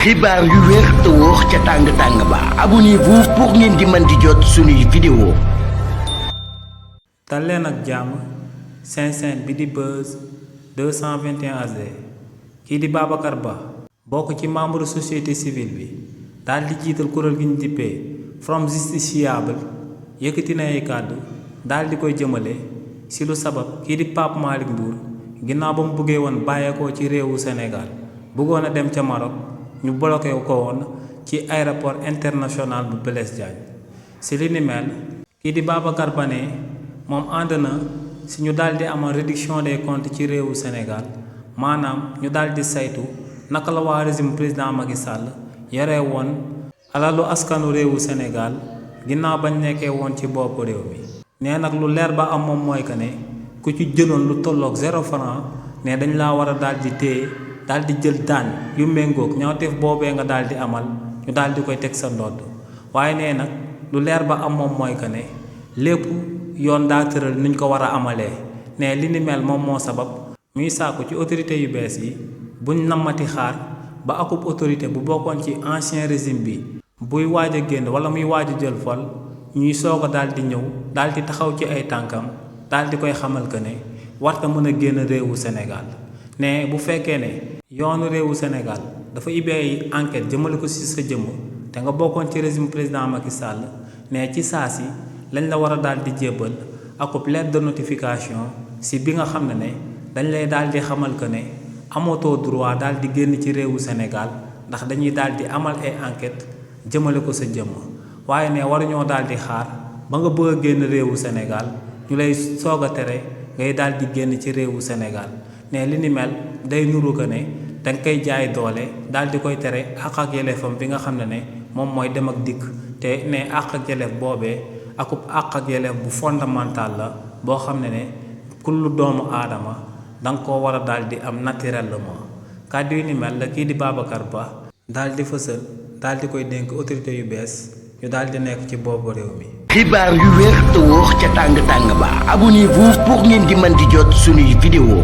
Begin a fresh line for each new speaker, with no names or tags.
xibaar yu wér te wóor ca tàng ba abonnez-vous pour ngeen di mën di jot suñuy vidéo.
dal leen ak jàmm seen bi di Buzz 221 AD kii di Babacar Ba bokk ci membre société civile bi daal di jiital kuréel gi ñu dippee From Justiciable yëkkati na ay kàddu daal di koy jëmale si lu sabab kii di Pape Malick Ndour ginnaaw ba mu buggee woon bàyyeekoo ci réewu Sénégal bëggoon a dem ca Maroc ñu bloqué ko woon ci aéroport international bu Blaise Diagne si li ni mel kii di Babacar Ba ne moom ànd na si ñu daal di amal réduction des comptes ci réewu Sénégal maanaam ñu daal di saytu naka la waa régime président Macky Sall yore woon alalu askanu réewu Sénégal ginnaaw bañ nekkee woon ci bopp réew mi. nee nag lu leer ba am moom mooy que ne ku ci jëloon lu tolloog 0 franc ne dañ laa war a daal di téye daal di jël daan yu méngoog ñaawteef boobee nga daal di amal ñu daal di koy teg sa ndodd waaye nee nag lu leer ba am moom mooy que ne lépp yoon daa tëral nuñ ko war a amalee ne li ni mel moom moo sabab ñuy sàkku ci autorité yu bees yi buñ nammati xaar ba akub autorité bu bokkoon ci ancien régime bi buy waaj a génn wala muy waaj a jël fol ñuy soog a daal di ñëw daal di taxaw ci ay tànkam daal di koy xamal que ne warta mën a génn réewu Sénégal ne bu fekkee ne yoonu réewu Sénégal dafa ibbi ay enquête jëmale ko ci sa jëmm te nga bokkoon ci régime président Macky Sall ne ci saa si lañ la war a daal di jébbal akub lettre de notification si bi nga xam ne dañ lay daal di xamal que ne amatoo droit daal di génn ci réewu Sénégal ndax dañuy daal di amal ay enquête jëmale ko sa jëmm waaye ne waruñoo daal di xaar ba nga bëgg a génn réewu Sénégal ñu lay soog a tere ngay daal di génn ci réewu Sénégal ne li ni mel day nuru que ne danga koy jaay doole daal di koy tere àq ak yelleefam bi nga xam ne moom mooy dem ak dikk te ne àq ak yelleef boobee akub àq ak yelleef bu fondamental la boo xam ne kullu doomu aadama danga koo war a daal di am naturellement kàddu yu ni mel la kii di Babacar Ba daal di fësal daal di koy dénk autorité yu bees ñu daal di nekk ci boobu réew mi.
xibaar yu wér te wóor ca tàng ba abonnez-vous pour ngeen di mën di jot suñuy vidéo.